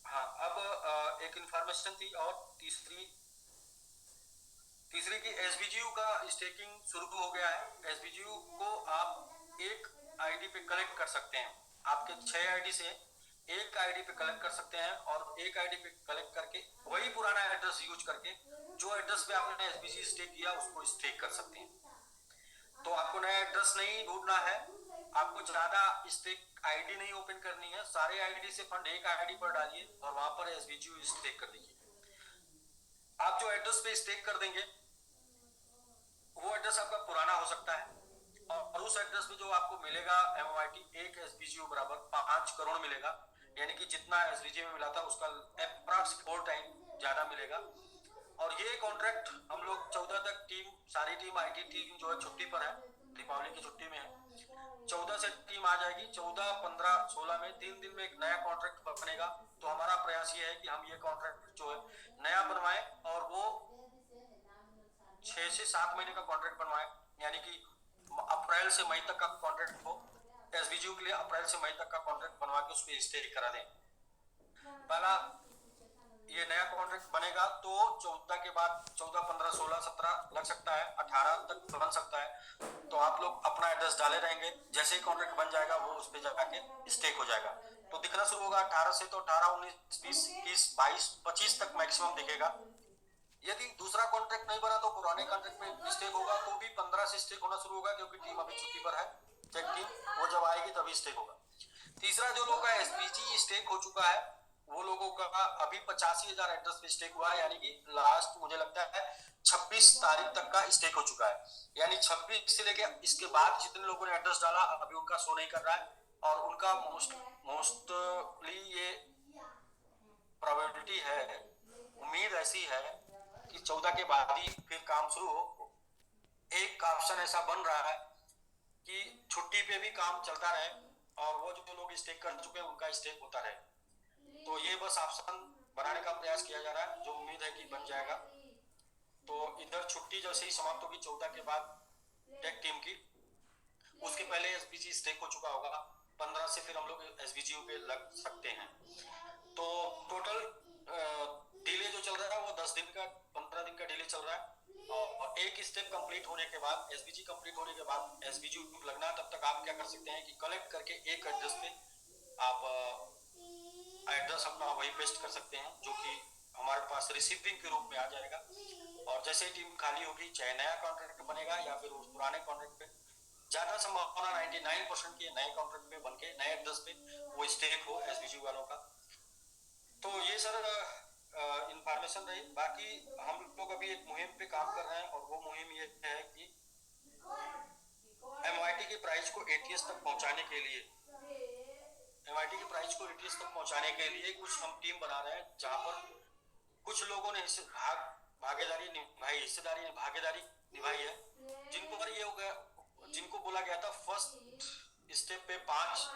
हाँ, अब एक इंफॉर्मेशन थी, और तीसरी की एसबीजीयू का स्टेकिंग शुरू हो गया है। एसबीजीयू को आप एक आईडी पे कलेक्ट कर सकते हैं, आपके 6 आईडी से एक आईडी पे कलेक्ट कर सकते हैं, और एक आईडी पे कलेक्ट करके वही पुराना एड्रेस यूज करके जो एड्रेस पे आपने एसबीजी स्टेक किया उसको स्टेक कर सकते हैं। तो आपको नया एड्रेस नहीं ढूंढना है, आपको ज्यादा स्टेक आईडी नहीं ओपन करनी है, सारे आईडी से फंड एक आईडी पर डालिए और वहां पर एसबीजी स्टेक कर दीजिए। आप जो एड्रेस पे स्टेक कर देंगे वो एड्रेस आपका पुराना हो सकता है, और उस एड्रेस पे जो आपको मिलेगा एमआईटी, एक एसबीजी बराबर 5 करोड़ मिलेगा। यानी कि जितना एसबीजी में मिला था उसका अप्रॉक्स 4 टाइम ज्यादा मिलेगा। और ये कॉन्ट्रैक्ट हम लोग 14 तक सारी टीम आईटी टीम जो है छुट्टी पर है, दीपावली की छुट्टी में है। 14 से टीम आ जाएगी, 14, 15, 16 में 3 दिन में एक नया कॉन्ट्रैक्ट बनेगा। तो हमारा प्रयास ये है कि हम ये कॉन्ट्रैक्ट जो है नया बनवाएं और वो 6 से 7 महीने का कॉन्ट्रैक्ट बनवाएं, यानी कि अप्रैल से मई तक का कॉन्ट्रैक्ट हो। एसबीजीयू के लिए अप्रैल से मई तक का कॉन्ट्रैक्ट बनवा के उस पर स्टे करा दें। पहला ये नया कॉन्ट्रैक्ट बनेगा तो 14 के बाद 14, 15, 16, 17 लग सकता है, 18 तक बन सकता है। तो आप लोग अपना एड्रेस डाले रहेंगे, जैसे ही कॉन्ट्रैक्ट बन जाएगा वो उस पर जाके स्टेक हो जाएगा। तो दिखना शुरू होगा 18 से, तो 18, 19, 20, 21, 22, 25 तक मैक्सिमम दिखेगा। यदि दूसरा कॉन्ट्रैक्ट नहीं बना तो पुराने कॉन्ट्रैक्ट में स्टेक होगा, तो भी 15 से स्टेक होना शुरू होगा, क्योंकि टीम अभी छुट्टी पर है। चेक टीम वो जब आएगी तभी स्टेक होगा। तीसरा जो लोग का एसपीजी स्टेक हो चुका है वो लोगों का अभी 85,000 एड्रेस पे स्टेक हुआ है, यानी कि लास्ट मुझे लगता है 26 तारीख तक का स्टेक हो चुका है। यानी 26 से लेके इसके बाद जितने लोगों ने एड्रेस डाला अभी उनका शो नहीं कर रहा है, और उनका मोस्टली ये प्रोबेबिलिटी है, उम्मीद ऐसी है कि 14 के बाद ही फिर काम शुरू हो। एक ऑप्शन ऐसा बन रहा है कि छुट्टी पे भी काम चलता रहे और वो जो लोग स्टेक कर चुके हैं उनका स्टेक होता रहे। तो ये बस ऑप्शन बनाने का प्रयास किया जा रहा है, जो उम्मीद है कि बन जाएगा। तो इधर छुट्टी जैसे ही समाप्त होगी 14 के बाद टेक टीम की, उसके पहले एसबीजी स्टेक हो चुका होगा। 15 से फिर हम लोग एसबीजी पे लग सकते हैं। तो टोटल डिले जो चल रहा है वो 10 दिन का, 15 दिन का डिले चल रहा है। और एक स्टेप कंप्लीट होने के बाद, एसबीजी कंप्लीट होने के बाद एसबीजी लगना, तब तक आप क्या कर सकते हैं कि कलेक्ट करके एक एड्रेस पे आप एड्रेस अपना वही पेस्ट कर सकते हैं, जो कि हमारे पास रिसीविंग के रूप में आ जाएगा। और जैसे ही टीम खाली होगी, चाहे नया कॉन्ट्रैक्ट बनेगा या फिर उस पुराने कॉन्ट्रैक्ट पे, ज्यादा संभावना 99% की नए कॉन्ट्रैक्ट पे बनके नए एड्रेस पे वो स्टेक हो एसबीजी वालों का। तो ये सर इंफॉर्मेशन रही। बाकी हम लोग अभी एक मुहिम पे काम कर रहे हैं, और वो मुहिम ये है कि एमआईटी के प्राइस को एटीएस तक पहुंचाने के लिए, एमआईटी के प्राइस को एटीएस तक पहुंचाने के लिए कुछ हम टीम बना रहे हैं, जहां पर कुछ लोगों ने भागीदारी निभाई, हिस्सेदारी भागीदारी निभाई है। जिनको पर ये हो गया, जिनको बोला गया था फर्स्ट स्टेप पे 5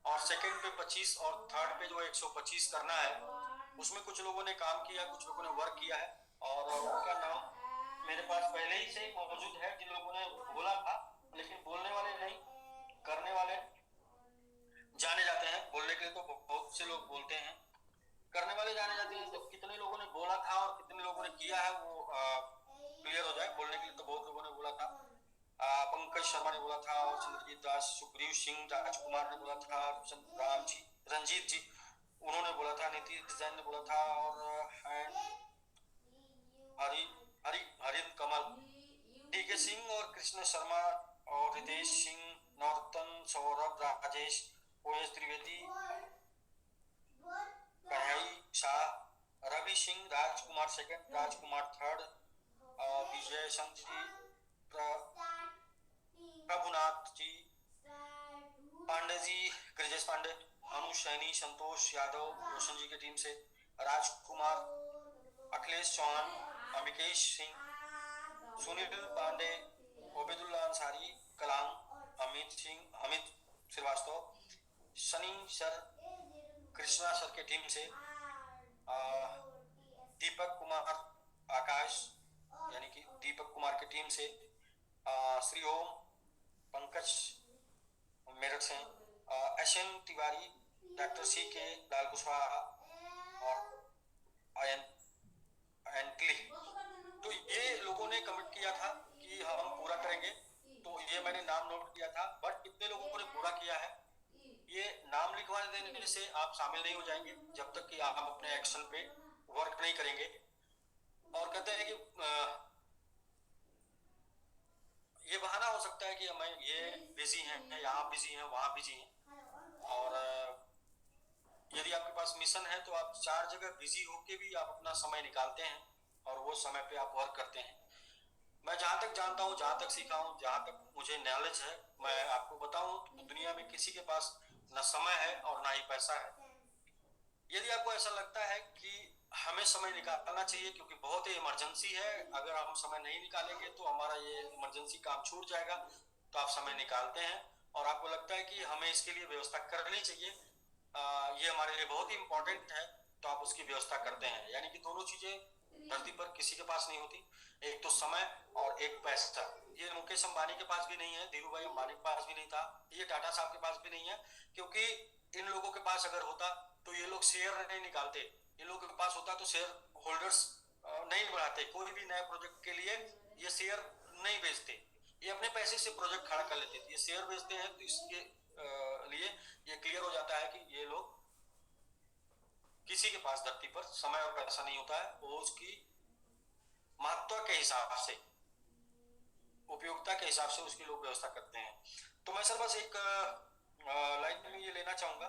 और सेकंड पे 25 और थर्ड पे जो 125 करना है, उसमें कुछ लोगों ने काम किया, कुछ लोगों ने वर्क किया है, और उनका नाम मेरे पास पहले ही से मौजूद है। जिन लोगों ने बोला था, लेकिन बोलने वाले नहीं, करने वाले जाने जाते हैं। बोलने के लिए तो बहुत से लोग बोलते हैं, करने वाले जाने जाते हैं। तो कितने लोगों ने बोला था और कितने लोगों ने किया है वो क्लियर हो जाए। बोलने के लिए तो बहुत लोगों ने बोला था, पंकज शर्मा ने बोला था, और चंद्रजीत दास, सुग्रीव सिंह, राजकुमार ने बोला था, राम जी, रंजीत जी उन्होंने बोला था, नीतीश जैन ने बोला था, और हरि हरि हरिंद्र कमल, डीके सिंह और कृष्ण शर्मा और रितेश सिंह, नौतन, सौरभ, राजेश, ओएस त्रिवेदी, कन्हई शाह, रवि सिंह, राजकुमार सेकंड, राजकुमार थर्ड, विजय संत जी, प्रभुनाथ जी, पांडे जी, ब्रजेश पांडे, अनु सैनी, संतोष यादव रोशन जी की टीम से, राजकुमार, अखिलेश चौहान, अमिकेश सिंह, सुनील पांडे, ओबेदुल्ला अंसारी, कलाम, अमित सिंह, अमित श्रीवास्तव, सनी सर, कृष्णा सर के टीम से, दीपक कुमार, आकाश यानी कि दीपक कुमार की टीम से, श्री ओम, पंकज मेरठ से, एसएम तिवारी, डॉक्टर सी के लाल कुशवाहा और एंटली। तो ये लोगों ने कमिट किया था कि हम पूरा करेंगे, तो ये मैंने नाम नोट किया था। बट कितने लोगों ने पूरा किया है, ये नाम लिखवा देने से आप शामिल नहीं हो जाएंगे जब तक कि आप अपने एक्शन पे वर्क नहीं करेंगे। और कहते हैं कि ये बहाना हो सकता है कि मैं ये बिजी हैं, यहाँ बिजी हैं, वहाँ बिजी हैं। और यदि आपके पास मिशन है तो आप 4 जगह बिजी होके भी आप अपना समय निकालते हैं और वो समय पे आप वर्क करते हैं। मैं जहाँ तक जानता हूँ, जहाँ तक सीखा हूँ, जहाँ तक मुझे नॉलेज है, मैं आपको बताऊं तो दुनिया में किसी के पास न समय है और ना ही पैसा है। यदि आपको ऐसा लगता है कि हमें समय निकालना चाहिए क्योंकि बहुत ही इमरजेंसी है, अगर हम समय नहीं निकालेंगे तो हमारा ये इमरजेंसी काम छूट जाएगा, तो आप समय निकालते हैं और आपको लगता है कि हमें इसके लिए व्यवस्था करनी चाहिए, ये हमारे लिए बहुत ही इंपॉर्टेंट है, तो आप उसकी व्यवस्था करते हैं। यानी कि दोनों चीजें धरती पर किसी के पास नहीं होती, एक तो समय और एक पैसा। ये मुकेश अंबानी के पास भी नहीं है, धीरू भाई अंबानी के पास भी नहीं था, ये टाटा साहब के पास भी नहीं है, क्योंकि इन लोगों के पास अगर होता तो ये लोग शेयर नहीं निकालते। इन लोगों के पास होता तो शेयर होल्डर्स नहीं बढ़ाते, कोई भी नए प्रोजेक्ट के लिए ये शेयर नहीं बेचते, ये अपने पैसे से प्रोजेक्ट खड़ा कर लेते थे। ये शेयर बेचते हैं तो इसके लिए ये क्लियर हो जाता है कि ये लोग, किसी के पास धरती पर समय और पैसा नहीं होता है, वो उसकी महत्व के हिसाब से, उपयोगिता के हिसाब से उसकी लोग व्यवस्था करते हैं। तो मैं सर बस एक लाइन में ये लेना चाहूंगा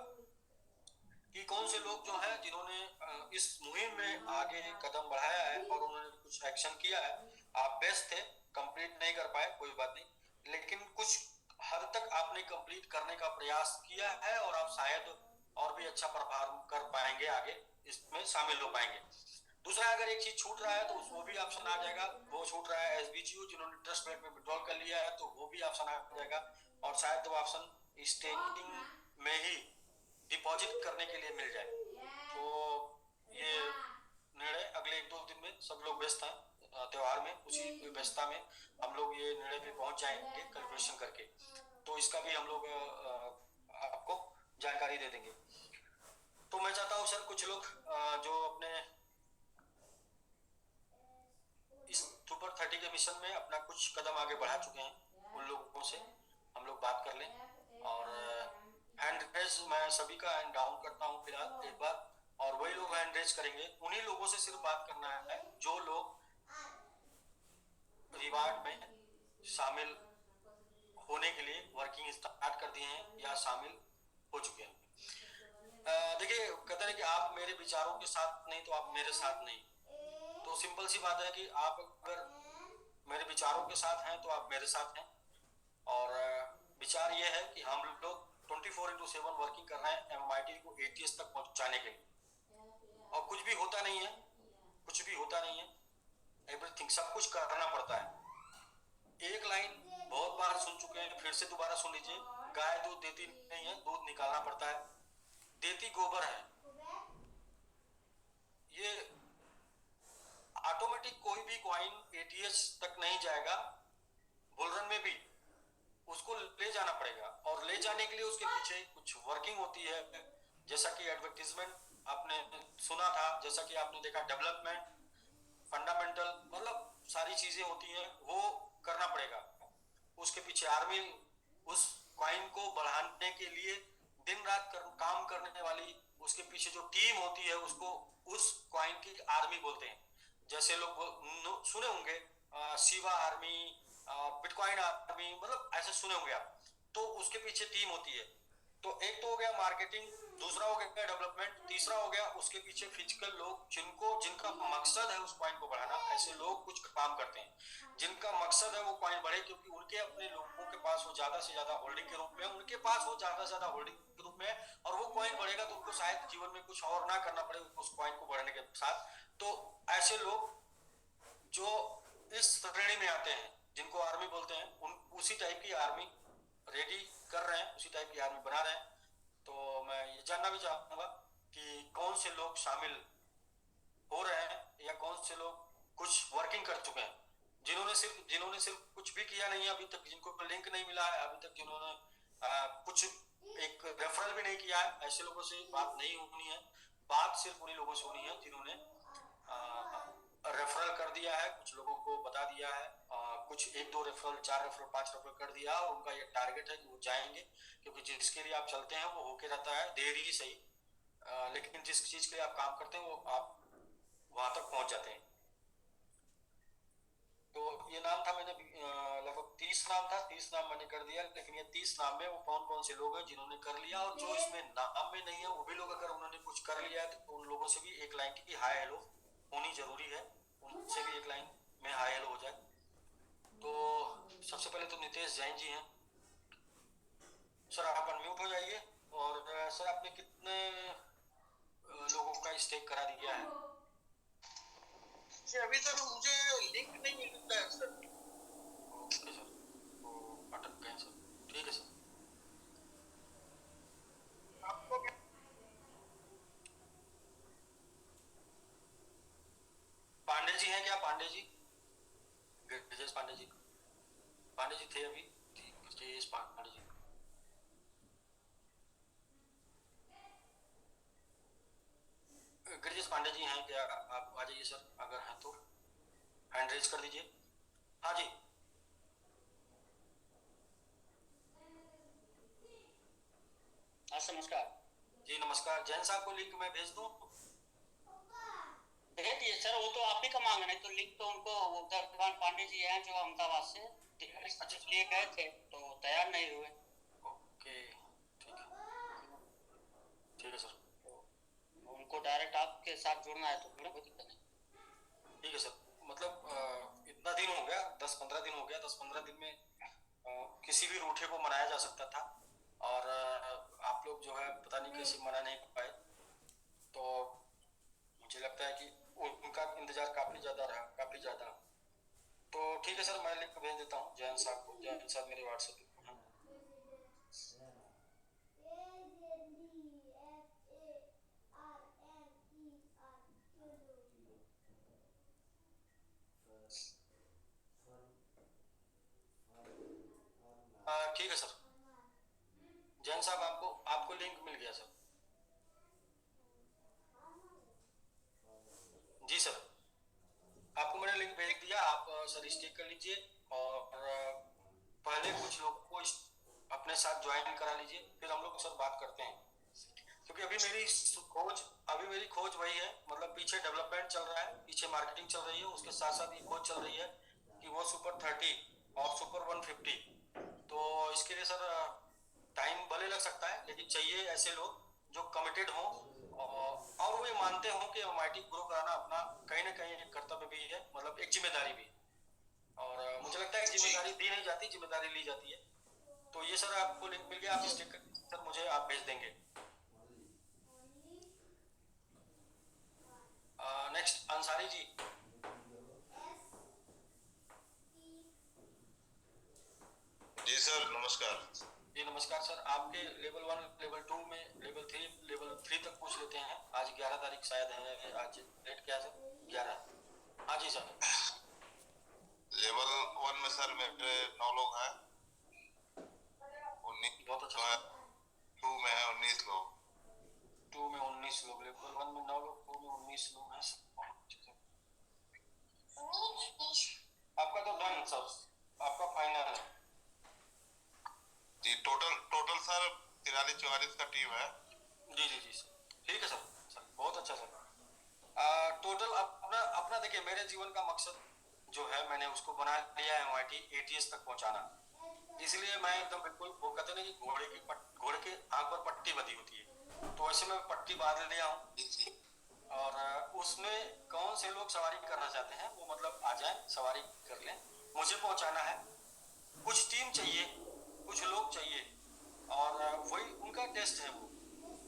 कि कौन से लोग जो हैं जिन्होंने इस मुहिम में आगे कदम बढ़ाया है और उन्होंने कुछ एक्शन किया है। आप बेस्ट थे, कंप्लीट नहीं कर पाए कोई बात नहीं, लेकिन कुछ हद तक आपने कंप्लीट करने का प्रयास किया है और आप शायद और भी अच्छा परफॉर्म कर पाएंगे, आगे इसमें शामिल हो पाएंगे। दूसरा, अगर एक चीज छूट रहा है तो वो भी ऑप्शन आ जाएगा, वो छूट रहा है एसबीजीयू जिन्होंने ट्रस्ट बैंक में विड्रॉल कर लिया है, तो वो भी ऑप्शन आ जाएगा, और शायद वो ऑप्शन स्टेकिंग में ही डिपॉजिट करने के लिए मिल जाए। तो ये निर्णय अगले 1-2 दिन में, सब लोग व्यस्त हैं त्योहार में, उसी व्यस्तता में हम लोग ये निर्णय पे पहुंच जाएंगे कैलकुलेशन करके, तो इसका भी हम लोग आपको जानकारी दे देंगे। तो मैं चाहता हूँ सर कुछ लोग जो अपने इस सुपर 30 के मिशन में अपना कुछ कदम आगे बढ़ा चुके हैं, उन लोगों से हम लोग बात कर लें। और हैंड रेज मैं सभी का हैंड डाउन करता हूँ फिलहाल एक बार, और वही लोग हैंड रेज करेंगे, उन्हीं लोगों से सिर्फ बात करना है जो लोग रिवार्ड में शामिल होने के लिए वर्किंग स्टार्ट कर दिए हैं या शामिल हो चुके हैं। देखिए, कहते हैं कि आप मेरे विचारों के साथ नहीं तो आप मेरे साथ नहीं, तो सिंपल सी बात है कि आप अगर मेरे विचारों के साथ हैं तो आप मेरे साथ हैं। और विचार ये है कि हम लोग 24/7 वर्किंग कर रहे हैं एमआईटी को एटीएस तक पहुंचाने के लिए, और कुछ भी होता नहीं है, कुछ भी होता नहीं है, एवरीथिंग सब कुछ करना पड़ता है। एक लाइन बहुत बार सुन चुके हैं, फिर से दोबारा सुन लीजिए, गाय दूध देती नहीं है, दूध निकालना पड़ता है, देती गोबर है। ये ऑटोमेटिक कोई भी कॉइन एटीएस तक नहीं जाएगा, बुलरन में भी उसको ले जाना पड़ेगा, और ले जाने के लिए उसके पीछे कुछ वर्किंग होती है, जैसा कि एडवर्टीजमेंट आपने सुना था, जैसा कि आपने देखा डेवलपमेंट, फंडामेंटल, मतलब सारी चीजें होती हैं, वो करना पड़ेगा। उसके पीछे आर्मी उस कॉइन को बढ़ाने के लिए दिन रात काम करने वाली उसके पीछे जो टीम होती है, उसको उस कॉइन की आर्मी बोलते हैं। जैसे लोग सुने होंगे शिवा आर्मी, बिटकॉइन आर्मी, मतलब ऐसे सुने होंगे आप, तो उसके पीछे टीम होती है। तो एक तो हो गया मार्केटिंग, दूसरा हो गया डेवलपमेंट, तीसरा हो गया उसके पीछे फिजिकल लोग जिनका मकसद है उस कॉइन को बढ़ाना। ऐसे लोग कुछ काम करते हैं जिनका मकसद है वो कॉइन बढ़े, क्योंकि उनके अपने लोगों के पास वो ज्यादा से ज्यादा होल्डिंग के रूप में, उनके पास वो ज्यादा से ज्यादा होल्डिंग के रूप में, और वो कॉइन बढ़ेगा तो उनको शायद जीवन में कुछ और ना करना पड़े उस कॉइन को बढ़ने के साथ। तो ऐसे लोग जो इस श्रेणी में आते हैं, जिनको आर्मी बोलते हैं, उन उसी टाइप की आर्मी रेडी कर रहे हैं, उसी टाइप की आर्मी बना रहे हैं। तो मैं ये जानना भी चाहूंगा कि कौन से लोग शामिल हो रहे हैं, या कौन से लोग कुछ वर्किंग कर चुके हैं, जिन्होंने सिर्फ कुछ भी किया नहीं है अभी तक, जिनको लिंक नहीं मिला है अभी तक, जिन्होंने कुछ एक रेफरल भी नहीं किया है, ऐसे लोगों से बात नहीं होनी है। बात सिर्फ उन्हीं लोगों से होनी है जिन्होंने रेफरल कर दिया है, कुछ लोगों को बता दिया है, कुछ 1-2 रेफरल, 4 रेफरल, 5 रेफरल कर दिया, और उनका ये टारगेट है कि वो जाएंगे, क्योंकि जिसके लिए आप चलते हैं वो होके रहता है, देर ही सही, लेकिन जिस चीज के लिए आप काम करते हैं वो आप वहां तक पहुंच जाते हैं। तो ये नाम था, मैंने लगभग 30 नाम था, 30 नाम मैंने कर दिया, लेकिन ये 30 नाम में वो कौन कौन से लोग हैं जिन्होंने कर लिया, और जो इसमें नाम में नहीं है वो भी लोग अगर उन्होंने कुछ कर लिया है तो उन लोगों से भी एक लाइन की हाई हेलो होनी जरूरी है, उनसे भी एक लाइन में हाई हेलो हो जाए। तो सबसे पहले तो नितेश जैन जी हैं, सर आप अनम्यूट हो जाइए। और सर आपने कितने लोगों का स्टेक करा दिया है? अभी तक मुझे लिंक नहीं मिलता है सर। ओके सर, तो अटक गए सर, ठीक है सर। आपको क्या पांडे जी? ब्रजेश पांडे जी, पांडे जी थे अभी? ब्रजेश पांडे जी, ब्रजेश पांडे जी हैं क्या? आप आ जाइए सर, अगर हैं तो हैंड रेज कर दीजिए। हाँ जी। हाँ नमस्कार। जी नमस्कार, जैन साहब को लिंक मैं भेज दूं? भेज दिए सर, वो तो आप ही का मांग रहे, तो लिंक तो उनको वो उदयकांत पांडे जी हैं जो अहमदाबाद से लिए गए थे तो तैयार नहीं हुए। ओके, ठीक है, ठीक है सर। उनको डायरेक्ट आपके साथ जुड़ना है तो जुड़े, कोई दिक्कत नहीं। ठीक है सर, मतलब इतना दिन हो गया, 10-15 दिन हो गया, 10-15 दिन में किसी भी रूठे को मनाया जा सकता था, और आप लोग जो है पता नहीं कैसे मना नहीं पाए। तो मुझे लगता है कि उनका इंतजार काफी ज्यादा रहा, काफी ज्यादा। तो ठीक है सर, मैं लिंक भेज देता हूँ जैन साहब को। जैन साहब मेरे व्हाट्सएप पे हैं। ठीक है सर, जैन साहब आपको आपको लिंक मिल गया सर। जी सर, आपको मैंने लिंक भेज दिया, आप सर स्टे कर लीजिए, और पहले कुछ लोग को अपने साथ ज्वाइन करा लीजिए, फिर हम लोग सर बात करते हैं। क्योंकि अभी मेरी खोज वही है, मतलब पीछे डेवलपमेंट चल रहा है, पीछे मार्केटिंग चल रही है, उसके साथ साथ ये खोज चल रही है कि वो सुपर 30 और सुपर 150। तो इसके लिए सर टाइम भले लग सकता है, लेकिन चाहिए ऐसे लोग जो कमिटेड हों, और वो ये मानते हों कि एमआईटी ग्रो कराना अपना कहीं ना कहीं एक कर्तव्य भी है, मतलब एक जिम्मेदारी भी है। और मुझे लगता है कि जिम्मेदारी दी नहीं जाती, जिम्मेदारी ली जाती है। तो ये सर आपको लिंक मिल गया, आप स्टिक सर मुझे आप भेज देंगे। नेक्स्ट अंसारी जी। जी सर नमस्कार। जी नमस्कार सर, आपके लेवल 1, लेवल 2 में लेवल 3, लेवल 3 तक पूछ लेते हैं। आज 11 तारीख शायद है, आज डेट क्या है सर? 11। हाँ जी सर। लेवल 1 में सर मेरे 9 लोग हैं, 19 बहुत अच्छा है, सर। 2 में है 19 लोग। 2 में 19 लोग, लेवल 1 में 9 लोग, 2 में 19 लोग हैं सर। आपका तो डन सर, आपका फाइनल है। जी टोटल टोटल सर 43-44 का टीम है। जी जी जी सर, ठीक है सर। सर बहुत अच्छा सर। टोटल अपना अपना देखिए, मेरे जीवन का मकसद जो है मैंने उसको बना लिया है एमआईटी एटीएस तक पहुंचाना। इसलिए मैं एकदम बिल्कुल, वो कहते हैं ना कि घोड़े के आंख पर पट्टी बंधी होती है, तो ऐसे में पट्टी बांध लिया हूँ। और उसमें कौन से लोग सवारी करना चाहते हैं वो मतलब आ जाए, सवारी कर लें। मुझे पहुंचाना है, कुछ टीम चाहिए, कुछ लोग चाहिए, और वही उनका टेस्ट है वो।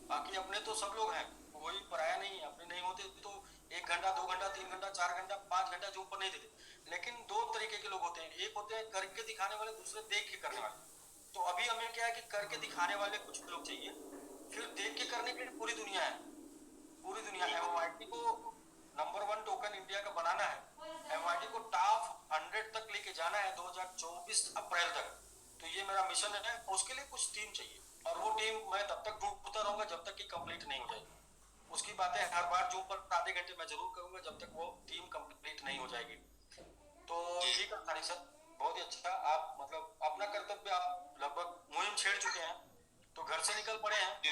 बाकी अपने तो सब लोग हैं, कोई पराया नहीं है। अपने नहीं होते तो 1 घंटा 2 घंटा 3 घंटा 4 घंटा 5 घंटा जो ऊपर नहीं देते। लेकिन दो तरीके के लोग होते हैं, एक होते हैं करके दिखाने वाले, दूसरे देख के करने वाले। तो अभी हमें क्या है कि करके दिखाने वाले कुछ लोग चाहिए, फिर देख के करने के लिए पूरी दुनिया है। पूरी दुनिया एमआईटी को नंबर 1 टोकन इंडिया का बनाना है, एमआईटी को टॉप 100 तक लेके जाना है 2024 अप्रैल तक। तो ये मेरा मिशन है, उसके लिए कुछ टीम चाहिए, और वो टीम मैं तब तक ढूंढता रहूंगा जब तक कि कंप्लीट नहीं हो जाएगी। उसकी बातें हर बार जो ऊपर आधे घंटे में जरूर करूंगा जब तक वो टीम कंप्लीट नहीं हो जाएगी। तो जी ठीक है सारी सर, बहुत ही अच्छा। आप मतलब अपना कर्तव्य आप लगभग मुहिम छेड़ चुके हैं, तो घर से निकल पड़े हैं, जी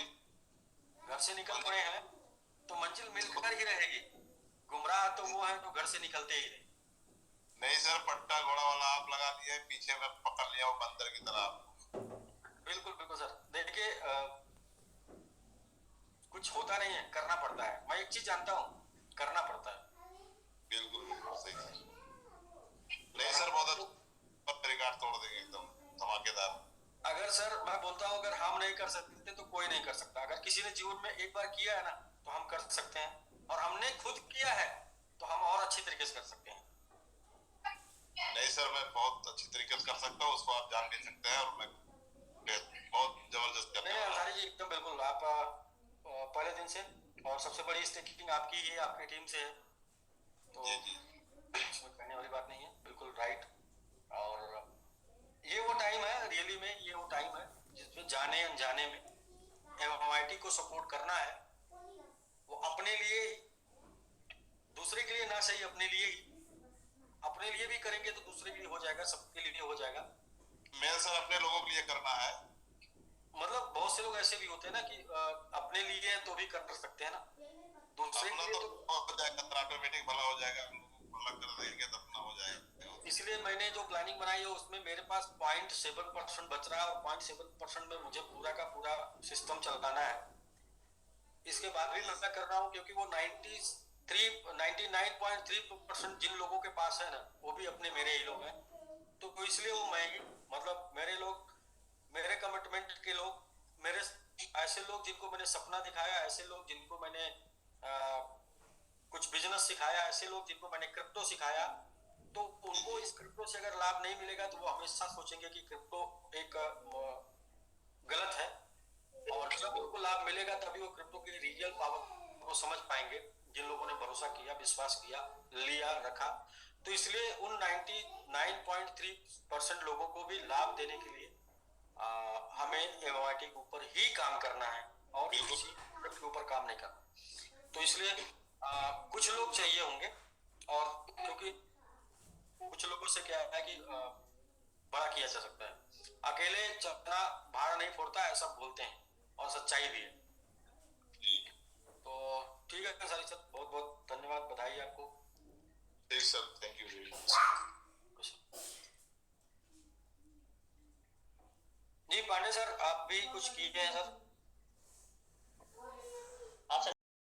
घर से निकल पड़े हैं, तो मंजिल मिलकर ही रहेगी। गुमराह तो वो है जो घर से निकलते ही नहीं। नहीं सर, पट्टा घोड़ा वाला आप लगा दिए, पीछे में पकड़ लिया हूँ बंदर की तरह। बिल्कुल बिल्कुल सर, देखिए कुछ होता नहीं है, करना पड़ता है। मैं एक चीज जानता हूँ, करना पड़ता है। बिल्कुल बिल्कुल सही सर। नहीं सर बहुत अच्छा, रिकॉर्ड तोड़ देंगे एकदम धमाकेदार। अगर सर मैं बोलता हूँ, अगर हम नहीं कर सकते तो कोई नहीं कर सकता। अगर किसी ने जीवन में एक बार किया है ना, तो हम कर सकते हैं, और हमने खुद किया है तो हम और अच्छी तरीके से कर सकते हैं। नहीं सर मैं बहुत अच्छी तरीके से कर सकता हूँ, उसको आप जान भी सकते हैं, और मैं बहुत जबरदस्त करने नहीं वाला हूँ। अंसारी जी एकदम बिल्कुल, आप पहले दिन से, और सबसे बड़ी स्टेकिंग आपकी ही, आपकी टीम से है। तो जी जी इसमें कहने वाली बात नहीं है, बिल्कुल राइट। और ये वो टाइम है, रियली में ये वो टाइम है जिसमें जाने अनजाने में एमआईटी को सपोर्ट करना है। वो अपने लिए ही, दूसरे के लिए ना सही, अपने लिए ही, अपने लिए भी करेंगे तो दूसरे के लिए हो जाएगा, सबके लिए हो जाएगा। मेन सर अपने लोगों के लिए करना है। मतलब बहुत से लोग ऐसे भी होते हैं ना कि अपने लिए तो भी कर सकते हैं ना, दूसरे के अपना लिए तो तो। हो जाएगा, तो ऑटोमेटिक भला हो जाएगा, हम लोगों को भला कर देंगे तो अपना हो जाएगा। इसलिए मैंने जो प्लानिंग बनाई है उसमें मेरे पास 0.7% बच रहा है, और 0.7% में मुझे पूरा का पूरा सिस्टम चलाना है। इसके बाद भी मैं कर रहा हूँ क्योंकि वो 99.3% जिन लोगों के पास है ना, वो भी अपने मेरे ही लोग हैं। तो इसलिए वो मैं ही, मतलब मेरे लोग, मेरे कमिटमेंट के लोग, मेरे ऐसे लोग जिनको मैंने सपना दिखाया, ऐसे लोग जिनको मैंने कुछ बिजनेस सिखाया, ऐसे लोग जिनको मैंने क्रिप्टो सिखाया, तो उनको इस क्रिप्टो से अगर लाभ नहीं मिलेगा तो वो हमेशा सोचेंगे कि क्रिप्टो एक गलत है। और जब उनको लाभ मिलेगा तभी वो क्रिप्टो की रियल पावर को समझ पाएंगे, जिन लोगों ने भरोसा किया, विश्वास किया, लिया, रखा। तो इसलिए उन 99.3% लोगों को भी लाभ देने के लिए हमें एमआईटी के ऊपर ही काम करना है और किसी प्रोडक्ट के ऊपर काम नहीं करना। तो इसलिए कुछ लोग चाहिए होंगे, और क्योंकि कुछ लोगों से क्या है कि बड़ा किया जा सकता है, अकेले चलना भार नहीं फोड़ता, ऐसा बोलते हैं, और सच्चाई भी है। तो ठीक है सर, सर बहुत बहुत धन्यवाद, बधाई आपको। ठीक sir, thank you very much. जी पांडे सर, आप भी कुछ कीजिए सर।